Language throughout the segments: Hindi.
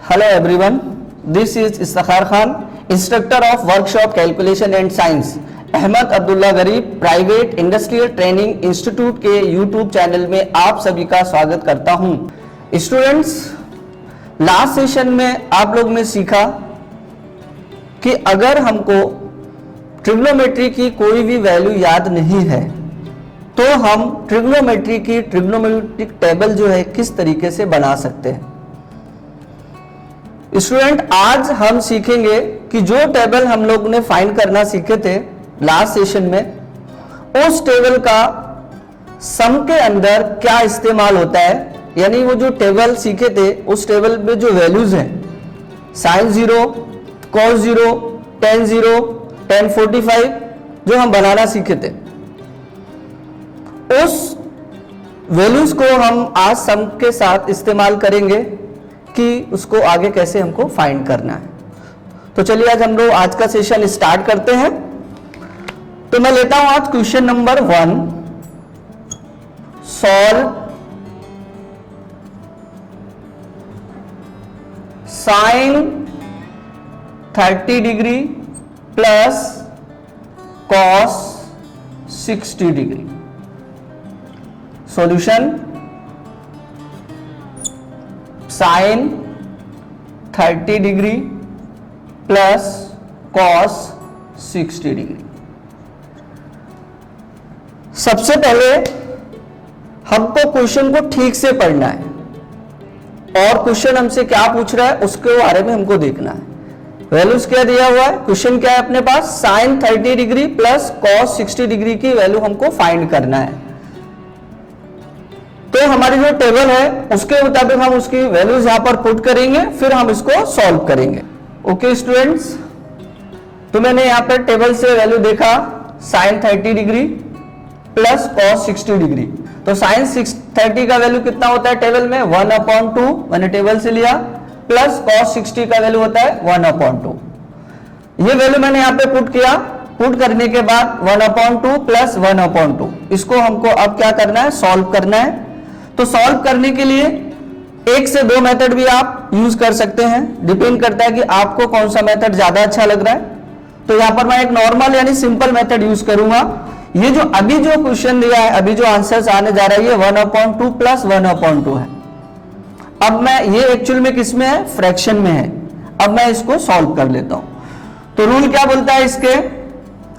Hello everyone, this is Istakhar Khan, instructor of workshop calculation and science, Ahmad Abdullah गरीब प्राइवेट इंडस्ट्रियल ट्रेनिंग इंस्टीट्यूट के यूट्यूब चैनल में आप सभी का स्वागत करता हूं। स्टूडेंट्स, लास्ट सेशन में आप लोग ने सीखा कि अगर हमको ट्रिग्नोमेट्री की कोई भी वैल्यू याद नहीं है तो हम ट्रिग्नोमेट्री की ट्रिग्नोमेट्रिक टेबल जो है किस तरीके से बना सकते हैं। स्टूडेंट, आज हम सीखेंगे कि जो टेबल हम लोग ने फाइंड करना सीखे थे लास्ट सेशन में, उस टेबल का सम के अंदर क्या इस्तेमाल होता है। यानी वो जो टेबल सीखे थे उस टेबल में जो वैल्यूज हैं sin 0, cos 0, tan 0, tan 45 जो हम बनाना सीखे थे, उस वैल्यूज को हम आज सम के साथ इस्तेमाल करेंगे कि उसको आगे कैसे हमको फाइंड करना है। तो चलिए आज हम लोग आज का सेशन स्टार्ट करते हैं। तो मैं लेता हूं आज question number 1, solve sine 30 degree plus cos 60 degree. Solution sine 30 degree plus cos 60 degree. सबसे पहले हमको क्वेश्चन को ठीक से पढ़ना है और क्वेश्चन हमसे क्या पूछ रहा है उसके बारे में हमको देखना है। वैल्यूज क्या दिया हुआ है, क्वेश्चन क्या है अपने पास, sine 30 degree plus cos 60 degree की वैल्यू हमको फाइंड करना है। तो हमारी जो टेबल है उसके मुताबिक हम उसकी वैल्यूज यहां पर पुट करेंगे, फिर हम इसको सॉल्व करेंगे। ओके स्टूडेंट्स, तो मैंने यहां पर टेबल से वैल्यू देखा sine 30 degree plus cos 60 degree. तो साइन 30 का वैल्यू कितना होता है टेबल में 1/2, मैंने टेबल से लिया, प्लस कॉस 60 का वैल्यू होता है 1/2। ये वैल्यू मैंने यहां पे पुट किया। पुट करने के बाद 1/2 प्लस 1/2, इसको हमको अब क्या करना है, सॉल्व करना है। तो सॉल्व करने के लिए एक से दो मेथड भी आप यूज कर सकते हैं, डिपेंड करता है कि आपको कौन सा मेथड ज्यादा अच्छा लग रहा है। तो यहां पर मैं एक नॉर्मल यानी सिंपल मेथड यूज करूंगा। ये जो अभी जो क्वेश्चन दिया है, अभी जो आंसर्स आने जा रहा है, ये 1/2 प्लस 1/2 है। अब मैं ये एक्चुअल में किस में है, फ्रैक्शन में है। अब मैं इसको सॉल्व कर लेता हूं। तो रूल क्या बोलता है इसके,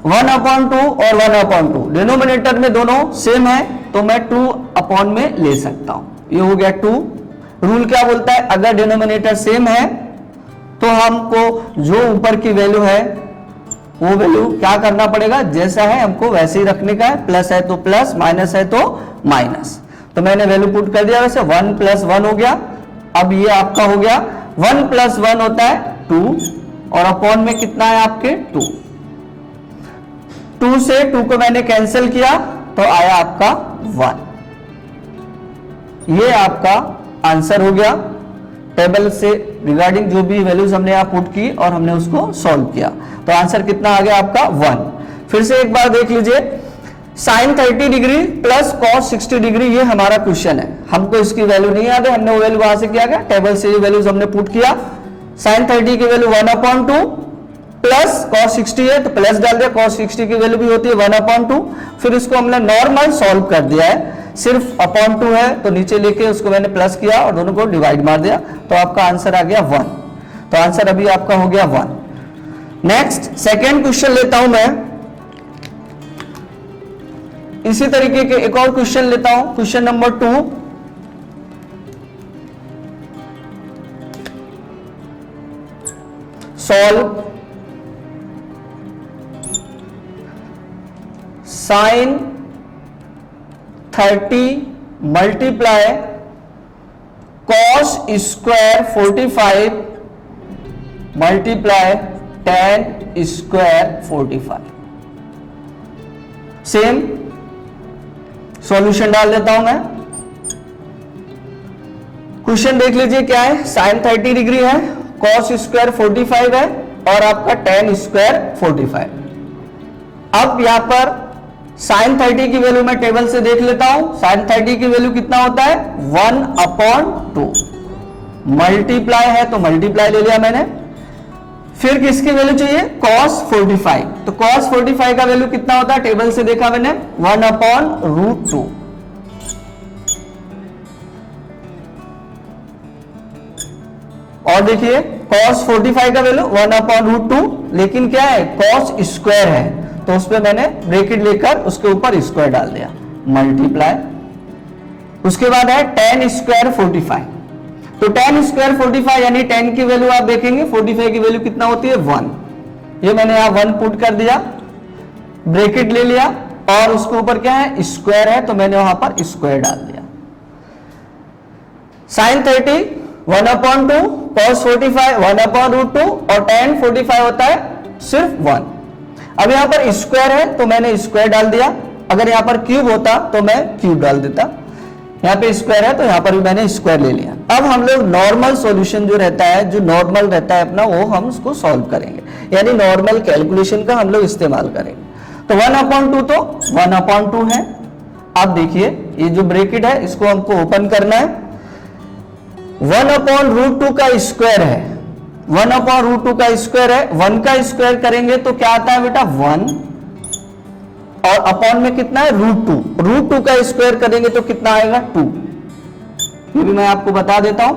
1/2 और 1/2 डिनोमिनेटर में दोनों सेम है तो मैं 2 में ले सकता हूं। ये हो गया 2। रूल क्या बोलता है, अगर डिनोमिनेटर सेम है तो हमको जो ऊपर की वैल्यू है वो वैल्यू क्या करना पड़ेगा, जैसा है हमको वैसे ही रखने का है। प्लस है तो प्लस, माइनस है तो माइनस। तो मैंने वैल्यू पुट कर दिया, वैसे 1 + 1 हो गया। अब ये आपका हो गया 1 + 1 होता है 2 और अपॉन में कितना है आपके 2। 2 से 2 को मैंने कैंसिल किया तो आया आपका 1। ये आपका आंसर हो गया टेबल से रिगार्डिंग जो भी वैल्यूज हमने यहां पुट की और हमने उसको सॉल्व किया। तो आंसर कितना आ गया आपका 1। फिर से एक बार देख लीजिए, sine 30 degree plus cos 60 degree, ये हमारा क्वेश्चन है। हमको इसकी वैल्यू नहीं याद है, हमने वो वैल्यू वहां से किया गया, टेबल से ये वैल्यूज हमने पुट किया। साइन 30 की वैल्यू 1/2 प्लस कॉस 60 है तो प्लस डाल दिया, कॉस 60 की वैल्यू भी होती है 1/2। फिर इसको हमने नॉर्मल सॉल्व कर दिया है, सिर्फ /2 है तो नीचे लेके उसको मैंने प्लस किया और दोनों को डिवाइड मार दिया, तो आपका आंसर आ गया 1। तो आंसर अभी आपका हो गया 1। नेक्स्ट सेकेंड क्वेश्चन लेता हूं मैं। इसी तरीके के एक और क्वेश्चन लेता हूं, question number 2। Solve sine 30 multiply cos square 45 multiply tan square 45। Same solution डाल देता हूं मैं। क्वेश्चन देख लीजिए क्या है, साइन 30 डिग्री है, कॉस स्क्वायर 45 है और आपका tan स्क्वायर 45। अब यहां पर साइन 30 की वैल्यू मैं टेबल से देख लेता हूं। साइन 30 की वैल्यू कितना होता है 1/2 मल्टीप्लाई है तो मल्टीप्लाई ले लिया मैंने। फिर किसकी वैल्यू चाहिए, cos 45। तो cos 45 का वैल्यू कितना होता है, टेबल से देखा मैंने 1/√2। और देखिए cos 45 का वैल्यू 1/√2, लेकिन क्या है, cos स्क्वायर है, तो उस पर मैंने ब्रैकेट लेकर उसके ऊपर स्क्वायर डाल दिया, मल्टीप्लाई। उसके बाद है tan स्क्वायर 45। तो tan स्क्वायर 45 यानी tan की वैल्यू आप देखेंगे 45 की वैल्यू कितना होती है 1। ये मैंने यहां 1 पुट कर दिया, ब्रैकेट ले लिया, और उसके ऊपर क्या है, स्क्वायर है, तो मैंने वहां पर स्क्वायर डाल दिया। sin 30 1/2, cos 45 1/√2, और tan 45 होता है सिर्फ 1। अब यहां पर स्क्वायर है तो मैंने स्क्वायर डाल दिया, अगर यहां पर क्यूब होता तो मैं क्यूब डाल देता। यहाँ पे स्क्वायर है तो यहाँ पर भी मैंने स्क्वायर ले लिया। अब हम लोग नॉर्मल सॉल्यूशन जो रहता है, जो नॉर्मल रहता है अपना, वो हम उसको सॉल्व करेंगे, यानी नॉर्मल कैलकुलेशन का हम लोग इस्तेमाल करेंगे। तो 1/2 तो 1/2 है। अब देखिए ये जो ब्रैकेट है इसको हमको ओपन करना है। 1/√2 का स्क्वायर है, 1/√2 का स्क्वायर है, 1 का स्क्वायर करेंगे तो क्या आता है बेटा 1, और अपॉन में कितना है √2, √2 का स्क्वायर करेंगे तो कितना आएगा 2। ये भी मैं आपको बता देता हूं,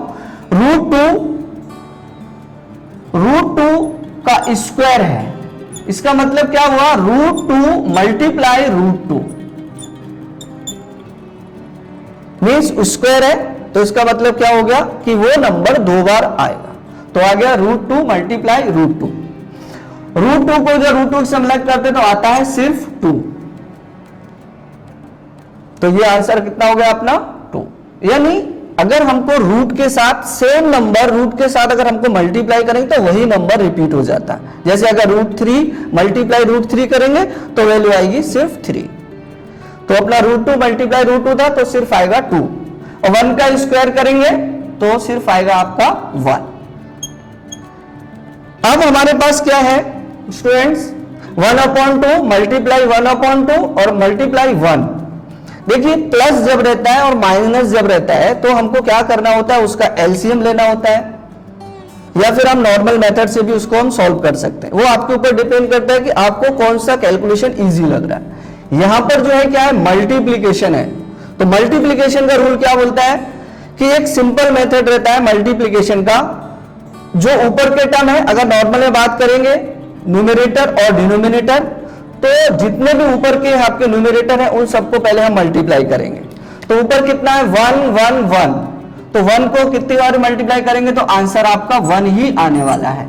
√2 का स्क्वायर है, इसका मतलब क्या हुआ, √2 मल्टीप्लाई √2 मीन्स स्क्वायर है, तो इसका मतलब क्या हो गया कि वो नंबर 2 बार आएगा, तो आ गया √2 मल्टीप्लाई √2। √2 को जब √2 से मल्टीप्लाई करते तो आता है सिर्फ 2, तो ये आंसर कितना हो गया अपना 2। यानी अगर हमको रूट के साथ सेम नंबर, रूट के साथ अगर हमको मल्टीप्लाई करेंगे तो वही नंबर रिपीट हो जाता है। जैसे अगर √3 मल्टीप्लाई √3 करेंगे तो वैल्यू आएगी सिर्फ 3, तो अपना √2 मल्टीप्लाई √2 था तो सिर्फ आएगा 2, और 1 का स्क्वायर करेंगे तो सिर्फ आएगा आपका 1। अब हमारे पास क्या है स्टूडेंट्स, 1/2 मल्टीप्लाई 1/2 और मल्टीप्लाई 1। देखिए प्लस जब रहता है और माइनस जब रहता है तो हमको क्या करना होता है, उसका एलसीएम लेना होता है, या फिर हम नॉर्मल मेथड से भी उसको हम सॉल्व कर सकते हैं। वो आपके ऊपर डिपेंड करता है कि आपको कौन सा कैलकुलेशन इजी लग रहा है। यहां पर जो है क्या है, मल्टीप्लीकेशन है, तो मल्टीप्लीकेशन का रूल क्या बोलता है कि एक सिंपल मेथड रहता है मल्टीप्लीकेशन का, जो ऊपर के टर्म है, अगर नॉर्मल में बात करेंगे न्यूमरेटर और डिनोमिनेटर, तो जितने भी ऊपर के आपके न्यूमरेटर हैं उन सबको पहले हम मल्टीप्लाई करेंगे। तो ऊपर कितना है 1 1 1, तो 1 को कितनी बार मल्टीप्लाई करेंगे तो आंसर आपका 1 ही आने वाला है,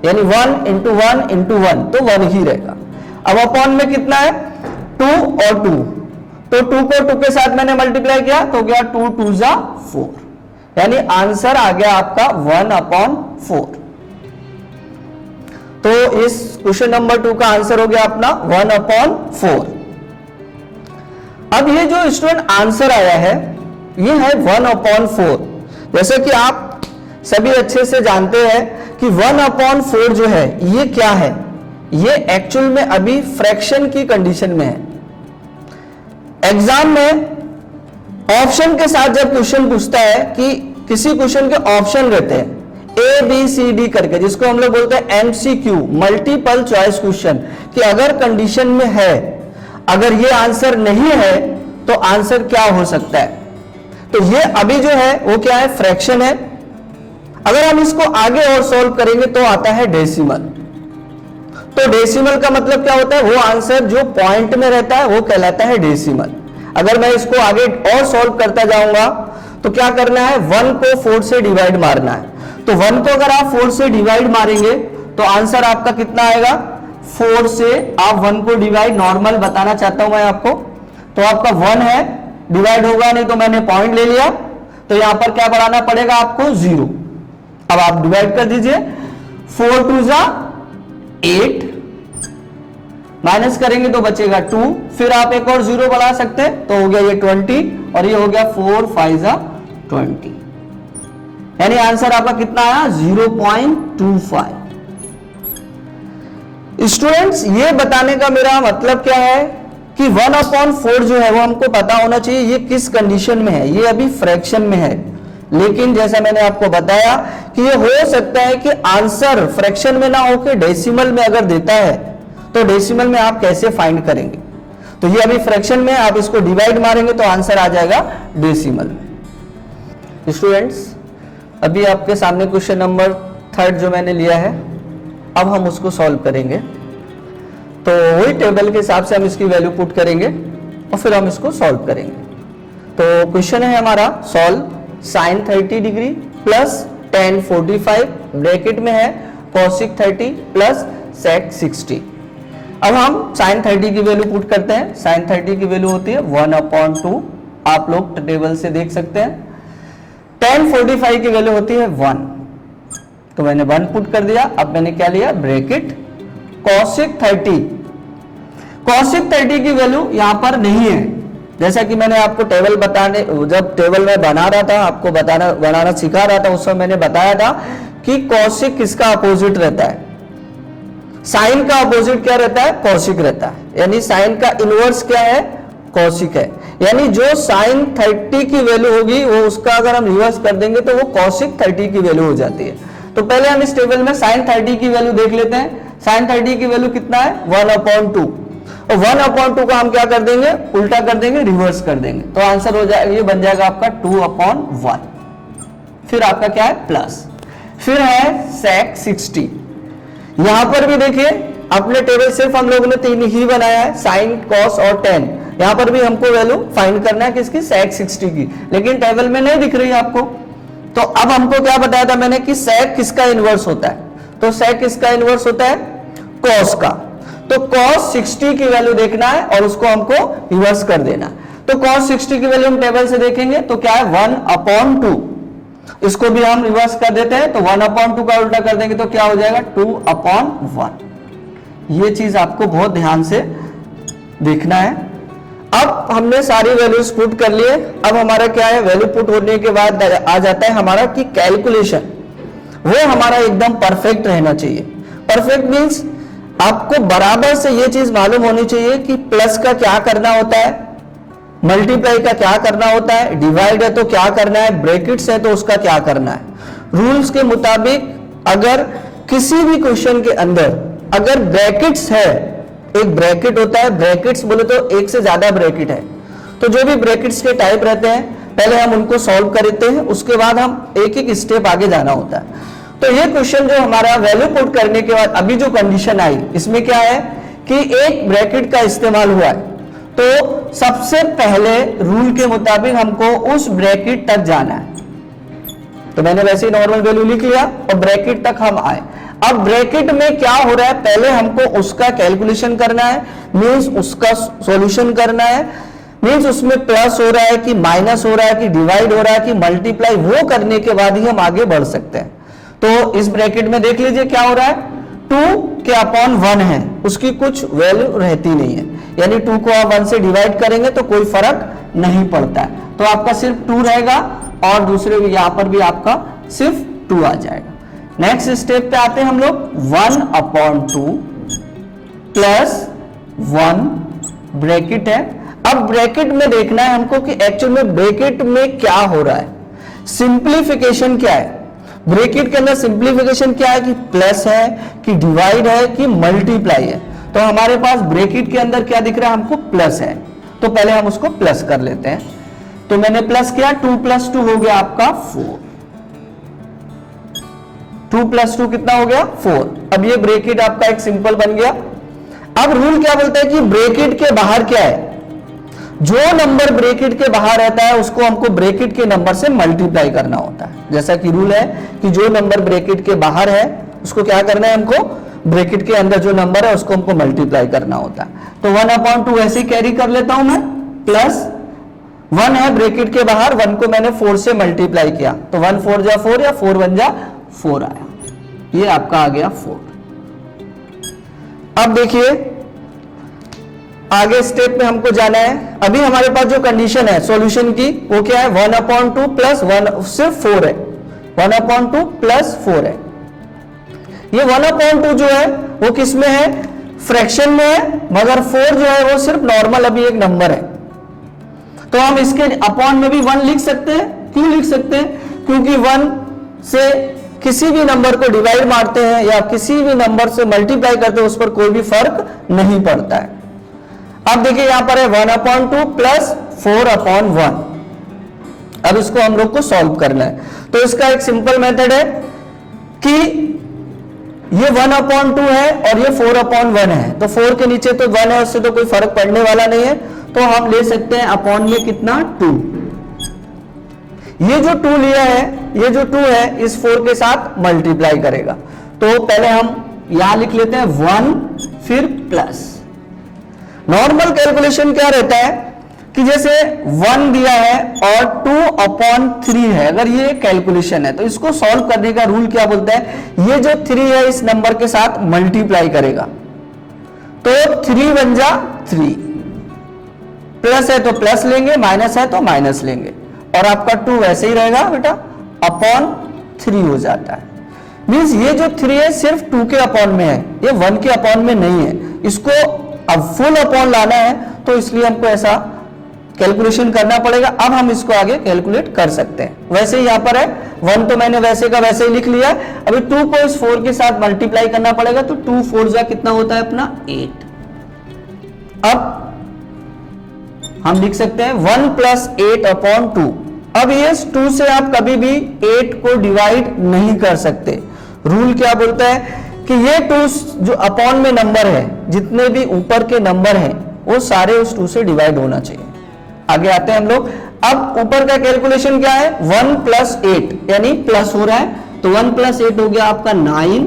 यानी 1 × 1 × 1 तो 1 ही रहेगा। अब अपॉन में कितना है 2 और 2, तो 2 को 2 के साथ मैंने मल्टीप्लाई किया तो गया 2 2 जा 4, यानी आंसर आ गया आपका 1/4। तो इस क्वेश्चन नंबर 2 का आंसर हो गया अपना 1/4। अब ये जो स्टूडेंट आंसर आया है ये है 1/4। जैसे कि आप सभी अच्छे से जानते हैं कि 1/4 जो है ये क्या है, ये एक्चुअल में अभी फ्रैक्शन की कंडीशन में है। एग्जाम में ऑप्शन के साथ जब क्वेश्चन पूछता है कि किसी क्वेश्चन के ऑप्शन रहते हैं ABCD करके, जिसको हम लोग बोलते हैं MCQ, मल्टीपल चॉइस क्वेश्चन, कि अगर कंडीशन में है, अगर ये आंसर नहीं है तो आंसर क्या हो सकता है, तो ये अभी जो है वो क्या है, फ्रैक्शन है। अगर हम इसको आगे और सॉल्व करेंगे तो आता है डेसिमल। तो डेसिमल का मतलब क्या होता है, वो आंसर जो पॉइंट में रहता है वो कहलाता है डेसिमल। अगर मैं इसको आगे और सॉल्व करता जाऊंगा तो क्या करना है, 1 को 4 से डिवाइड मारना है। तो 1 को अगर आप 4 से डिवाइड मारेंगे तो आंसर आपका कितना आएगा, 4 से आप 1 को डिवाइड, नॉर्मल बताना चाहता हूं मैं आपको, तो आपका 1 है, डिवाइड होगा नहीं तो मैंने पॉइंट ले लिया, तो यहां पर क्या बढ़ाना पड़ेगा आपको 0। अब आप डिवाइड कर दीजिए, 4 2 जा 8, माइनस करेंगे तो बचेगा 2, फिर आप एक और 0 बढ़ा सकते हैं तो हो गया ये 20, और ये हो गया 4 5 जा 20, यानी आंसर आपका कितना आया 0.25। स्टूडेंट्स ये बताने का मेरा मतलब क्या है कि 1/4 जो है वो हमको पता होना चाहिए ये किस कंडीशन में है, ये अभी फ्रैक्शन में है, लेकिन जैसा मैंने आपको बताया कि ये हो सकता है कि आंसर फ्रैक्शन में ना होकर डेसिमल में अगर देता है तो डेसिमल में आप कैसे फाइंड करेंगे। तो ये अभी फ्रैक्शन में आप इसको डिवाइड मारेंगे तो आंसर आ जाएगा डेसिमल। स्टूडेंट्स, अभी आपके सामने क्वेश्चन नंबर 3 जो मैंने लिया है, अब हम उसको सॉल्व करेंगे। तो वही टेबल के हिसाब से हम इसकी वैल्यू पुट करेंगे और फिर हम इसको सॉल्व करेंगे। तो क्वेश्चन है हमारा solve sin 30 degree plus tan 45 bracket में है cosec 30 प्लस sec 60। अब हम sin 30 की वैल्यू पुट करते हैं। sin 30 की वैल्यू होती है 1/2, आप लोग टेबल से देख सकते हैं। tan 45 की वैल्यू होती है 1, तो मैंने 1 पुट कर दिया। अब मैंने क्या लिया ब्रैकेट cosec 30। cosec 30 की वैल्यू यहां पर नहीं है, जैसा कि मैंने आपको टेबल बताने, जब टेबल में बना रहा था, आपको बनाना सिखा रहा था, उस समय मैंने बताया था कि cosec किसका अपोजिट रहता है, साइन का अपोजिट क्या रहता है, cosec रहता है। यानी साइन का इनवर्स क्या है, cosec है। यानी जो sin 30 की वैल्यू होगी वो उसका अगर हम रिवर्स कर देंगे तो वो cosec 30 की वैल्यू हो जाती है। तो पहले हम इस टेबल में sin 30 की वैल्यू देख लेते हैं। sin 30 की वैल्यू कितना है 1/2, और 1/2 को हम क्या कर देंगे, उल्टा कर देंगे, रिवर्स कर देंगे, तो आंसर हो जाएगा, ये बन जाएगा आपका 2/1। फिर आपका क्या है प्लस, फिर है sec 60। यहां पर भी देखिए अपने टेबल सिर्फ हम लोगों ने 3 ही बनाया है, sin, cos और tan। यहां पर भी हमको वैल्यू फाइंड करना है किसकी, sec 60 की, लेकिन टेबल में नहीं दिख रही है आपको। तो अब हमको क्या बताया था मैंने कि sec किसका इनवर्स होता है, तो sec किसका इनवर्स होता है, cos का। तो cos 60 की वैल्यू देखना है और उसको हमको रिवर्स कर देना। तो cos 60 की वैल्यू हम टेबल से देखेंगे तो क्या है 1/2, इसको भी हम रिवर्स कर देते हैं, तो 1/2 का उल्टा कर देंगे तो क्या हो जाएगा 2/1। ये चीज आपको बहुत ध्यान से देखना है। अब हमने सारी वैल्यूज पुट कर लिए। अब हमारा क्या है, वैल्यू पुट होने के बाद आ जाता है हमारा कि कैलकुलेशन, वो हमारा एकदम परफेक्ट रहना चाहिए। परफेक्ट मीन्स आपको बराबर से ये चीज मालूम होनी चाहिए कि प्लस का क्या करना होता है, मल्टीप्लाई का क्या करना होता है, डिवाइड है तो क्या करना है, ब्रैकेट्स है तो उसका क्या करना है। रूल्स के मुताबिक अगर किसी भी क्वेश्चन के अंदर अगर ब्रैकेट्स है, एक ब्रैकेट होता है, ब्रैकेट्स बोले तो एक से ज्यादा ब्रैकेट है, तो जो भी ब्रैकेट्स के टाइप रहते हैं पहले हम उनको सॉल्व करते हैं, उसके बाद हम एक एक स्टेप आगे जाना होता है। तो ये क्वेश्चन जो हमारा वैल्यू पुट करने के बाद अभी जो कंडीशन आई, इसमें क्या है कि एक ब्रैकेट का इस्तेमाल हुआ है, तो सबसे पहले रूल के मुताबिक हमको उस ब्रैकेट तक जाना है। तो मैंने वैसे ही नॉर्मल वैल्यू लिख लिया और ब्रैकेट तक हम आए। अब ब्रैकेट में क्या हो रहा है, पहले हमको उसका कैलकुलेशन करना है, मीन्स उसका सॉल्यूशन करना है, मीन्स उसमें प्लस हो रहा है कि माइनस हो रहा है कि डिवाइड हो रहा है कि मल्टीप्लाई, वो करने के बाद ही हम आगे बढ़ सकते हैं। तो इस ब्रैकेट में देख लीजिए क्या हो रहा है, 2 के अपॉन 1 है, उसकी कुछ वैल्यू रहती नहीं है, यानी 2 को आप 1 से डिवाइड करेंगे तो कोई फर्क नहीं पड़ता है, तो आपका सिर्फ 2 रहेगा और दूसरे यहां पर भी आपका सिर्फ 2 आ जाएगा। नेक्स्ट स्टेप पे आते हैं हम लोग, 1/2 प्लस 1 ब्रैकेट है। अब ब्रैकेट में देखना है हमको कि एक्चुअल में ब्रैकेट में क्या हो रहा है, सिंप्लीफिकेशन क्या है, ब्रैकेट के अंदर सिंप्लीफिकेशन क्या है कि प्लस है कि डिवाइड है कि मल्टीप्लाई है। तो हमारे पास ब्रैकेट के अंदर क्या दिख रहा है हमको, प्लस है, तो पहले हम उसको प्लस कर लेते हैं। तो मैंने प्लस किया, 2 + 2 हो गया आपका 4, 2 + 2 कितना हो गया 4। अब ये ब्रैकेट आपका एक सिंपल बन गया। अब रूल क्या बोलता है कि ब्रैकेट के बाहर क्या है, जो नंबर ब्रैकेट के बाहर रहता है उसको हमको ब्रैकेट के नंबर से मल्टीप्लाई करना होता है। जैसा कि रूल है कि जो नंबर ब्रैकेट के बाहर है उसको क्या करना है, हमको ब्रैकेट के अंदर जो नंबर है उसको हमको मल्टीप्लाई करना होता है। तो 1/2 ऐसे ही कैरी कर लेता हूं मैं, प्लस 1 है ब्रैकेट के बाहर, 1 को मैंने 4 से मल्टीप्लाई किया, तो 1 4 जा 4 या 4 1 जा 4 आया, ये आपका आ गया 4। अब देखिए आगे स्टेप में हमको जाना है। अभी हमारे पास जो कंडीशन है सॉल्यूशन की वो क्या है, 1/2 प्लस 1 सिर्फ 4 है, 1/2 प्लस 4 है। ये 1/2 जो है वो किस में है, फ्रैक्शन में है, मगर 4 जो है वो सिर्फ नॉर्मल अभी एक नंबर है। तो हम इसके अपॉन में भी 1 लिख सकते हैं। क्यों लिख सकते हैं, क्योंकि 1 से किसी भी नंबर को डिवाइड मारते हैं या किसी भी नंबर से मल्टीप्लाई करते हैं उस पर कोई भी फर्क नहीं पड़ता है। अब देखिए यहां पर है 1/2 प्लस 4/1। अब इसको हम लोग को सॉल्व करना है, तो इसका एक सिंपल मेथड है कि ये 1/2 है और ये 4/1 है, तो 4 के नीचे तो 1 है, उससे तो कोई फर्क पड़ने वाला नहीं है, तो हम ले सकते हैं अपॉन में कितना 2। ये जो 2 लिया है, ये जो 2 है इस 4 के साथ मल्टीप्लाई करेगा, तो पहले हम यहां लिख लेते हैं 1 फिर प्लस। नॉर्मल कैलकुलेशन क्या रहता है कि जैसे 1 दिया है और 2/3 है, अगर ये कैलकुलेशन है तो इसको सॉल्व करने का रूल क्या बोलता है, ये जो 3 है इस नंबर के साथ मल्टीप्लाई करेगा, तो 3 बन जा 3, प्लस है तो प्लस लेंगे, माइनस है तो माइनस लेंगे, और आपका 2 वैसे ही रहेगा बेटा, अपॉन 3 हो जाता है। मींस ये जो 3 है सिर्फ 2 के अपॉन में है, ये 1 के अपॉन में नहीं है, इसको अब फुल अपॉन लाना है, तो इसलिए हमको ऐसा कैलकुलेशन करना पड़ेगा। अब हम इसको आगे कैलकुलेट कर सकते हैं। वैसे ही यहां पर है 1 तो मैंने वैसे का वैसे ही लिख लिया, अभी 2 को इस 4 के साथ मल्टीप्लाई करना पड़ेगा, तो 2 4 जा कितना होता है अपना 8। अब हम लिख सकते हैं 1 प्लस 8/2। अब ये 2 से आप कभी भी 8 को डिवाइड नहीं कर सकते। रूल क्या बोलता है कि ये 2 जो अपॉन में नंबर है, जितने भी ऊपर के नंबर हैं वो सारे उस 2 से डिवाइड होना चाहिए। आगे आते हैं हम लोग। अब ऊपर का कैलकुलेशन क्या है, 1 प्लस 8 यानी प्लस हो रहा है, तो 1 प्लस 8 हो गया आपका 9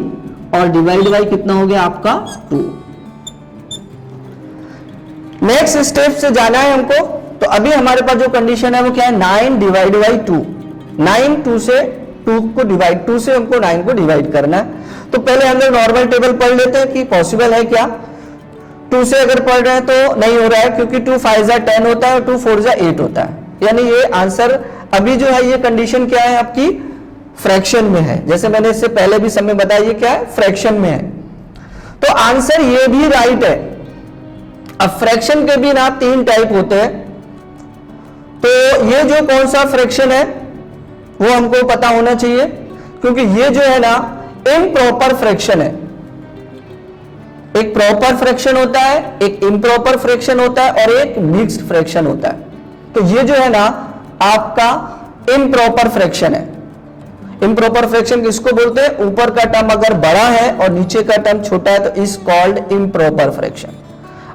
और डिवाइड बाई कितना हो गया आपका 2। नेक्स्ट स्टेप से जाना है हमको, तो अभी हमारे पास जो कंडीशन है वो क्या है, 9 डिवाइड बाई 2। 9 2 से 2 को डिवाइड, 2 से हमको 9 को डिवाइड करना है। तो पहले हम लोग नॉर्मल टेबल पढ़ लेते हैं कि पॉसिबल है क्या। 2 से अगर पढ़ रहे हैं तो नहीं हो रहा है, क्योंकि 2 5 जा 10 होता है और 2 4 जा 8 होता है, यानी ये आंसर अभी जो है ये कंडीशन क्या है आपकी फ्रैक्शन में है। जैसे मैंने इससे पहले भी समय बताया ये क्या है, फ्रैक्शन में है, तो आंसर ये भी राइट है। अब फ्रैक्शन के भी ना 3 टाइप होते हैं, तो ये जो कौन सा फ्रैक्शन है वो हमको पता होना चाहिए, क्योंकि ये जो है ना इम्प्रॉपर फ्रैक्शन है। एक प्रॉपर फ्रैक्शन होता है, एक इम्प्रॉपर फ्रैक्शन होता है और एक मिक्स्ड फ्रैक्शन होता है। तो ये जो है ना आपका इम्प्रॉपर फ्रैक्शन है। इम्प्रॉपर फ्रैक्शन किसको बोलते हैं, ऊपर का टर्म अगर बड़ा है और नीचे का टर्म छोटा है तो इज कॉल्ड इम्प्रॉपर फ्रैक्शन।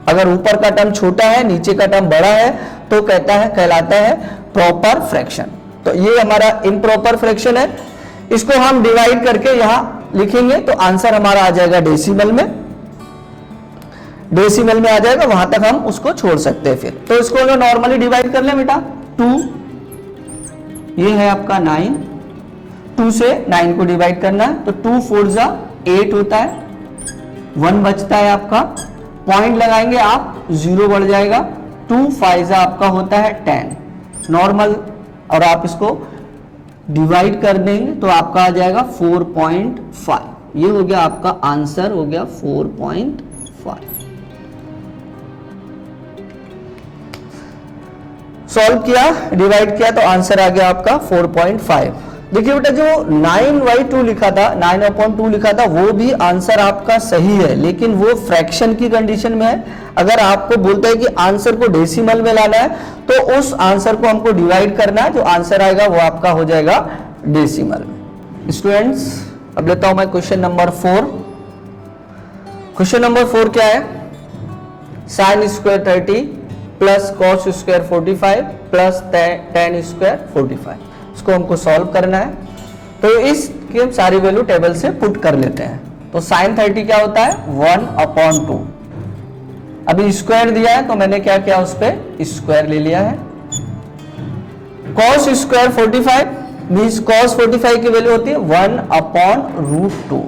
अगर ऊपर का टर्म छोटा है नीचे का टर्म बड़ा है तो कहलाता है प्रॉपर फ्रैक्शन। तो ये हमारा इम्प्रॉपर फ्रैक्शन है, इसको हम डिवाइड करके यहां लिखेंगे तो आंसर हमारा आ जाएगा डेसिमल में। डेसिमल में आ जाएगा, वहां तक हम उसको छोड़ सकते हैं। फिर तो इसको अगर नॉर्मली डिवाइड कर ले बेटा 2, ये है आपका 9, 2 से 9 को डिवाइड करना है, तो 2 4 जा 8 होता है, 1 बचता है आपका, पॉइंट लगाएंगे आप 0 बढ़ जाएगा, 2 5 जा आपका होता है 10 नॉर्मल, और आप इसको डिवाइड कर देंगे तो आपका आ जाएगा 4.5। ये हो गया आपका आंसर, हो गया 4.5। सॉल्व किया, डिवाइड किया तो आंसर आ गया आपका 4.5। देखिए बेटा जो 9/2 लिखा था, 9/2 लिखा था, वो भी आंसर आपका सही है, लेकिन वो फ्रैक्शन की कंडीशन में है। अगर आपको बोलता है कि आंसर को डेसिमल में लाना है तो उस आंसर को हमको डिवाइड करना है, जो आंसर आएगा वो आपका हो जाएगा डेसिमल में। स्टूडेंट्स अब लेता हूं मैं क्वेश्चन नंबर 4। क्वेश्चन नंबर 4 क्या है, sin square 30 plus cos square 45 plus tan square 45। इसको हमको सॉल्व करना है, तो इसकी हम सारी वैल्यू टेबल से पुट कर लेते हैं। तो sin 30 क्या होता है 1/2। अभी स्क्वायर दिया है तो मैंने क्या किया, उस पर स्क्वायर ले लिया है। cos स्क्वायर 45 मीन्स cos 45 की वैल्यू होती है 1/√2,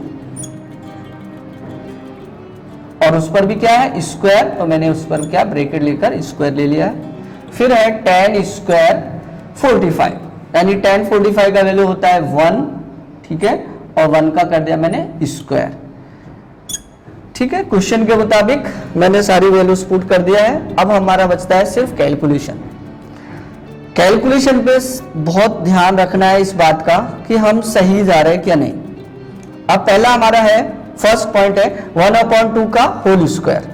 और उस पर भी क्या है स्क्वायर, तो मैंने उस पर क्या ब्रैकेट लेकर स्क्वायर ले लिया है। फिर है tan स्क्वायर 45, यानी tan 45 का वैल्यू होता है 1, ठीक है, और 1 का कर दिया मैंने स्क्वायर, ठीक है। क्वेश्चन के मुताबिक मैंने सारी वैल्यूज पुट कर दिया है। अब हमारा बचता है सिर्फ कैलकुलेशन। कैलकुलेशन पे बहुत ध्यान रखना है इस बात का कि हम सही जा रहे हैं क्या नहीं। अब पहला हमारा है, फर्स्ट पॉइंट है 1/2 का होल स्क्वायर।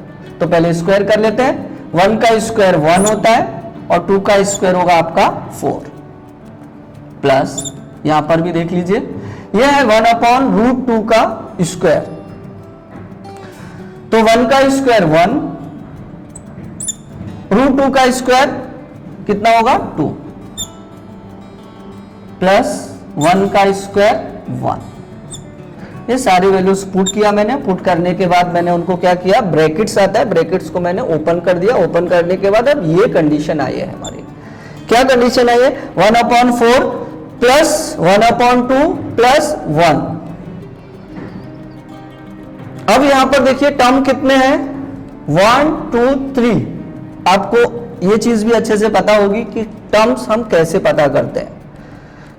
तो पहले स्क्वायर कर लेते हैं। 1 का स्क्वायर 1 होता है और 2 का स्क्वायर होगा आपका 4, प्लस यहां पर भी देख लीजिए यह है 1/√2 का स्क्वायर। तो 1 का स्क्वायर 1, √2 का स्क्वायर कितना होगा 2, प्लस 1 का स्क्वायर 1। ये सारी वैल्यूज पुट किया मैंने। पुट करने के बाद मैंने उनको क्या किया, ब्रैकेट्स आता है, ब्रैकेट्स को मैंने ओपन कर दिया। ओपन करने के बाद अब ये कंडीशन आई है हमारी। क्या कंडीशन आई है, 1/4 प्लस 1/2 प्लस 1। अब यहां पर देखिए टर्म कितने हैं, 1 2 3। आपको ये चीज भी अच्छे से पता होगी कि टर्म्स हम कैसे पता करते हैं।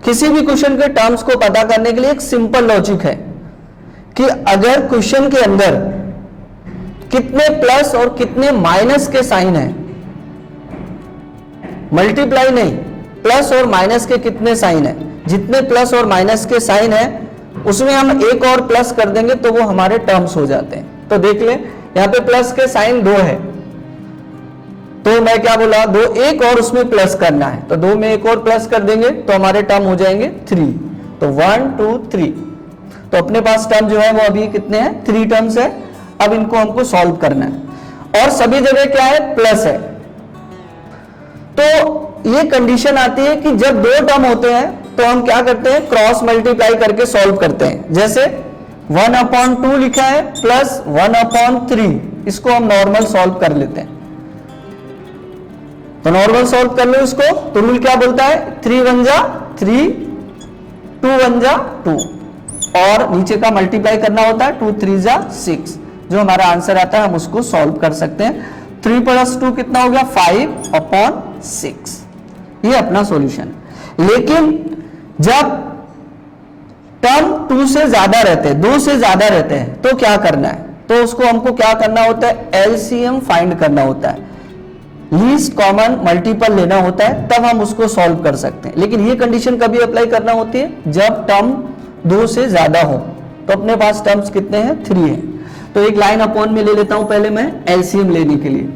किसी भी क्वेश्चन के टर्म्स को पता करने के लिए एक सिंपल लॉजिक है कि अगर क्वेश्चन के अंदर कितने प्लस और कितने माइनस के साइन है, मल्टीप्लाई नहीं, प्लस और माइनस के कितने साइन है, जितने प्लस और माइनस के साइन है उसमें हम एक और प्लस कर देंगे तो वो हमारे टर्म्स हो जाते हैं। तो देख ले यहां पे प्लस के साइन 2 है, तो मैं क्या बोला, 2 एक और उसमें प्लस करना है, तो 2 में एक और प्लस कर देंगे तो हमारे टर्म हो जाएंगे 3। तो 1 2 3। तो अपने पास टर्म जो है वो अभी कितने हैं, 3 टर्म्स है। अब इनको हमको सॉल्व करना है और सभी जगह क्या है, प्लस है। तो ये कंडीशन आती है कि जब 2 टर्म होते हैं तो हम क्या करते हैं, क्रॉस मल्टीप्लाई करके सॉल्व करते हैं। जैसे 1/2 लिखा है प्लस 1/3, इसको हम नॉर्मल सॉल्व कर लेते हैं। तो नॉर्मल सॉल्व कर लो इसको, तो रूल क्या बोलता है, 3 1 जा 3, 2 1 जा 2, और नीचे का मल्टीप्लाई करना होता है, 2 3 जा 6। जो हमारा आंसर आता है हम उसको सॉल्व कर सकते हैं। 3 + 2 कितना हो गया, 5/6। ये अपना सॉल्यूशन है। लेकिन जब टर्म 2 से ज्यादा रहते हैं, 2 से ज्यादा रहते हैं, तो क्या करना है, तो उसको हमको क्या करना होता है, एलसीएम फाइंड करना होता है, लीस्ट कॉमन मल्टीपल लेना होता है, तब हम उसको सॉल्व कर सकते हैं। लेकिन ये कंडीशन कभी अप्लाई करना होती है जब टर्म 2 से ज्यादा हो। तो अपने पास टर्म्स कितने हैं, 3 हैं। तो एक लाइन अपॉन में ले लेता हूं पहले मैं एलसीएम लेने के लिए।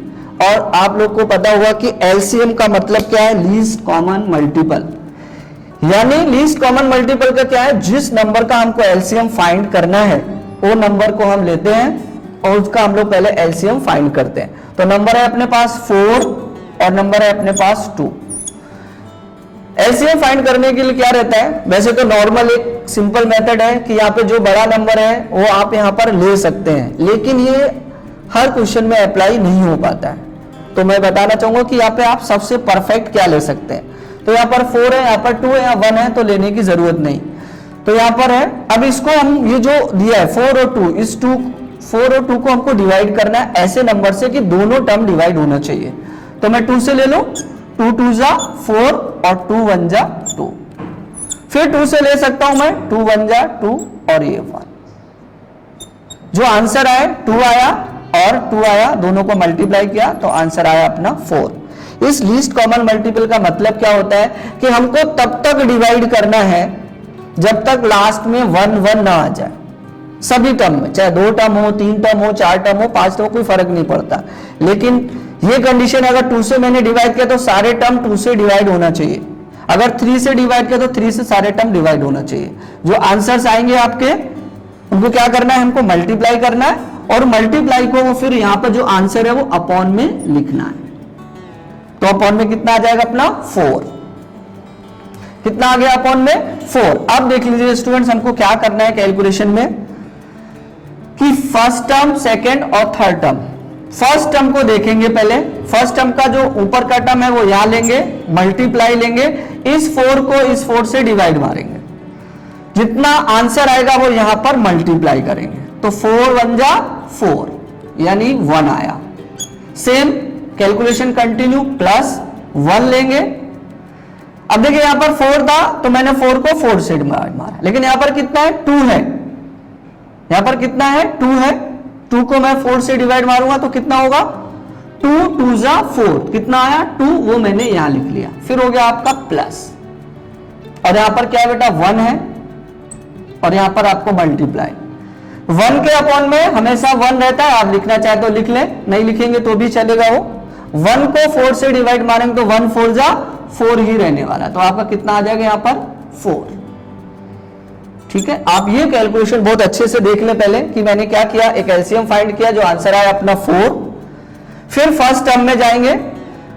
और आप लोग को पता होगा कि एलसीएम का मतलब क्या है, लीस्ट कॉमन मल्टीपल। यानी लीस्ट कॉमन मल्टीपल का क्या है, जिस नंबर का हमको एलसीएम फाइंड करना है वो नंबर को हम लेते हैं और उसका हम लोग पहले एलसीएम फाइंड करते हैं। तो नंबर है अपने पास 4 और नंबर है अपने पास 2। एलसीएम फाइंड करने के लिए क्या रहता है, वैसे तो नॉर्मल एक सिंपल मेथड है कि यहाँ पे जो बड़ा नंबर है वो आप यहाँ पर ले सकते हैं, लेकिन ये हर क्वेश्चन में अप्लाई नहीं हो पाता है। तो मैं बताना चाहूंगा कि यहाँ पे आप सबसे परफेक्ट क्या ले सकते हैं। तो यहाँ पर 4 है, यहाँ पर 2 है, यहाँ 1 है, तो लेने की जरूरत नहीं। तो यहाँ पर है, अब इसको हम ये जो दिया है 4 और 2, इस 4 और 2 को हमको डिवाइड करना है ऐसे नंबर से कि दोनों टर्म डिवाइड होना चाहिए। तो मैं 2 से ले लूं, 2 2 जा 4 और 2 1 जा 2। फिर 2 से ले सकता हूं मैं, 2 1 जा 2 और ये 1। जो आंसर आए 2 आया और 2 आया, दोनों को मल्टीप्लाई किया तो आंसर आया अपना 4। इस लीस्ट कॉमन मल्टीपल का मतलब क्या होता है कि हमको तब तक डिवाइड करना है जब तक लास्ट में 1 1 ना आ जाए। सभी टर्म में, चाहे 2 टर्म हो, 3 टर्म हो, 4 टर्म हो, 5 टर्म हो, कोई फर्क नहीं पड़ता। लेकिन ये कंडीशन अगर 2 से मैंने डिवाइड किया तो सारे टर्म 2 से डिवाइड होना चाहिए। अगर 3 से डिवाइड किया तो 3 से सारे टर्म डिवाइड होना चाहिए। जो आंसर्स आएंगे आपके उनको क्या करना है, हमको मल्टीप्लाई करना है और मल्टीप्लाई को वो फिर यहां पर जो आंसर है वो अपॉन में लिखना है। तो अपॉन में कितना आ जाएगा अपना 4। कितना आ गया अपॉन में 4। अब देख लीजिए स्टूडेंट्स, हमको क्या करना है कैलकुलेशन में कि फर्स्ट टर्म, सेकंड और थर्ड टर्म। फर्स्ट टर्म को देखेंगे पहले। फर्स्ट टर्म का जो ऊपर का टर्म है वो यहां लेंगे, मल्टीप्लाई लेंगे, इस 4 को इस 4 से डिवाइड मारेंगे, जितना आंसर आएगा वो यहां पर मल्टीप्लाई करेंगे। तो 4 1 जा 4 यानी 1 आया। सेम कैलकुलेशन कंटिन्यू, प्लस 1 लेंगे। अब देखिए यहां पर 4 था तो मैंने 4 को 4 से मारा, लेकिन यहां पर कितना है, 2 है। यहां पर कितना है, 2 है। 2 को मैं 4 से डिवाइड मारूंगा तो कितना होगा, 2 2 जा 4, कितना आया 2, वो मैंने यहां लिख लिया। फिर हो गया आपका प्लस, और यहां पर क्या है बेटा 1 है, और यहां पर आपको मल्टीप्लाई। 1 के अपॉन में हमेशा 1 रहता है, आप लिखना चाहे तो लिख ले, नहीं लिखेंगे तो भी चलेगा। वो 1 को 4 से डिवाइड मारेंगे तो 1 4 जा 4 ही रहने वाला है, तो आपका कितना आ जाएगा यहां पर 4। ठीक है, आप ये कैलकुलेशन बहुत अच्छे से देख ले पहले कि मैंने क्या किया, एक एलसीएम फाइंड किया, जो आंसर आया अपना 4। फिर फर्स्ट टर्म में जाएंगे।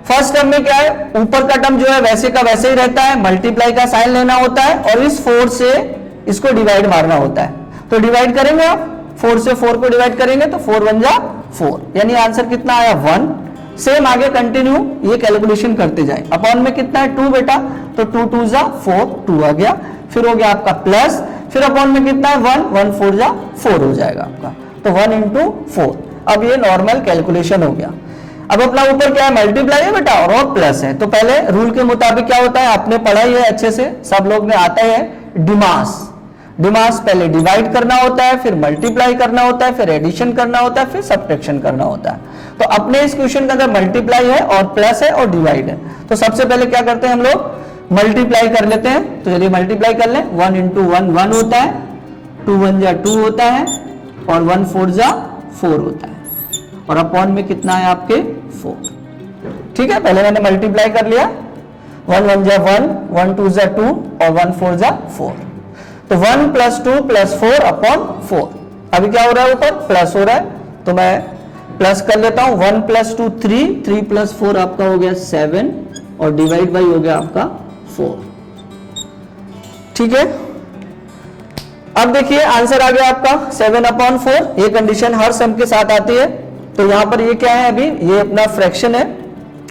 फर्स्ट टर्म में क्या है, ऊपर का टर्म जो है वैसे का वैसे ही रहता है, मल्टीप्लाई का साइन लेना होता है और इस 4 से इसको डिवाइड मारना होता है। तो डिवाइड करेंगे आप, 4 से 4 को डिवाइड करेंगे तो 4 1 जा 4, यानी आंसर कितना आया 1। सेम आगे कंटिन्यू ये कैलकुलेशन करते जाए। अपॉन में कितना है 2 बेटा, तो 2 2 जा 4, 2 आ गया। फिर हो गया आपका प्लस, फिर अपॉन में कितना है 1, 1 4 जा 4 हो जाएगा आपका, तो 1 into 4। अब ये नॉर्मल कैलकुलेशन हो गया। अब अपना ऊपर क्या है, मल्टीप्लाई है बेटा और प्लस है, तो पहले रूल के मुताबिक क्या होता है, आपने पढ़ा ही है अच्छे से, सब लोग ने आता है, डिमास। डिमास पहले डिवाइड करना होता है, फिर मल्टीप्लाई करना होता है, फिर एडिशन करना होता है, फिर सब्ट्रैक्शन करना होता है। तो अपने इस क्वेश्चन के अंदर मल्टीप्लाई है और प्लस है और डिवाइड है, तो सबसे पहले क्या करते हैं हम लोग, मल्टीप्लाई कर लेते हैं। तो चलिए मल्टीप्लाई कर लें। 1 into 1 1 होता है, 2 1 जा 2 होता है, और 1 4 जा 4 होता है, और अपॉन में कितना है आपके 4। ठीक है, पहले मैंने मल्टीप्लाई कर लिया, 1 1 जा 1, 1 2 जा 2 और 1 4 जा 4, तो 1 + 2 + 4 अपॉन 4। अभी क्या हो रहा है, ऊपर प्लस हो रहा है, तो मैं प्लस कर लेता हूं। 1 + 2 3, 3 + 4 आपका हो गया 7, और डिवाइड बाई हो गया आपका 4। ठीक है, अब देखिए आंसर आ गया आपका 7/4। ये कंडीशन हर सम के साथ आती है। तो यहां पर ये क्या है, अभी ये अपना फ्रैक्शन है,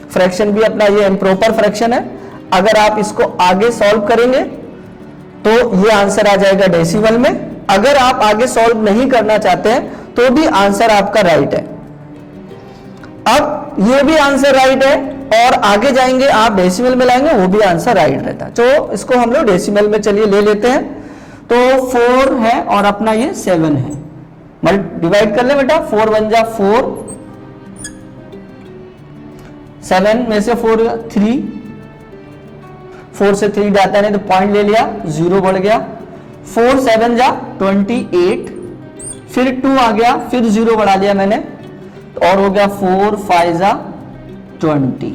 फ्रैक्शन भी अपना ये इम्प्रॉपर फ्रैक्शन है। अगर आप इसको आगे सॉल्व करेंगे तो ये आंसर आ जाएगा डेसिमल में। अगर आप आगे सॉल्व नहीं करना चाहते हैं तो भी आंसर आपका राइट है। अब ये भी आंसर राइट है, और आगे जाएंगे आप डेसिमल में लाएंगे, वो भी आंसर राइट रहता है। तो इसको हम लोग डेसिमल में चलिए ले लेते हैं। तो 4 है और अपना ये 7 है, डिवाइड कर ले बेटा, 4 1 जा 4, 7 में से 4 3, 4 से 3 जाता है नहीं तो पॉइंट ले लिया, 0 बढ़ गया। 4 7 जा 28, फिर 2 आ गया, फिर 0 बढ़ा लिया मैंने, और हो गया 4 5 जा 20।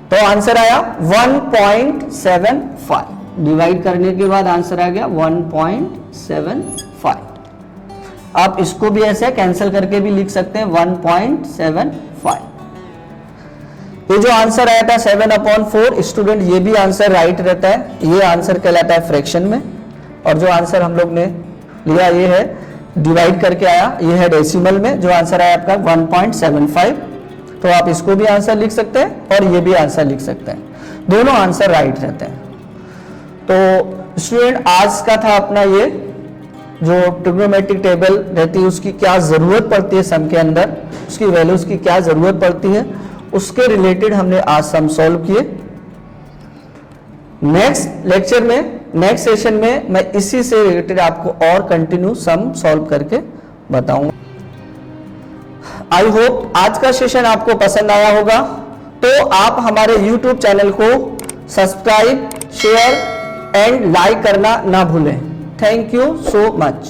तो आंसर आया 1.75। डिवाइड करने के बाद आंसर आ गया 1.75। आप इसको भी ऐसे कैंसिल करके भी लिख सकते हैं 1.75। ये जो आंसर आया था 7/4 स्टूडेंट, ये भी आंसर राइट रहता है। ये आंसर कहलाता है फ्रैक्शन में, और जो आंसर हम लोग ने लिया ये है डिवाइड करके आया, ये है डेसिमल में। जो आंसर आया आपका 1.75। तो आप इसको भी आंसर लिख सकते हैं और ये भी आंसर लिख सकते हैं, दोनों आंसर राइट रहते हैं। तो स्टूडेंट आज का था अपना ये जो ट्रिग्नोमेट्रिक टेबल रहती है उसकी क्या जरूरत पड़ती है सम के अंदर, उसकी वैल्यूज की क्या जरूरत पड़ती है, उसके रिलेटेड हमने आज सम सॉल्व किए। नेक्स्ट लेक्चर में, नेक्स्ट सेशन में मैं इसी से रिलेटेड आपको और कंटिन्यू सम सॉल्व करके बताऊंगा। आई होप आज का सेशन आपको पसंद आया होगा। तो आप हमारे YouTube चैनल को सब्सक्राइब, शेयर एंड लाइक करना ना भूलें। Thank you so much.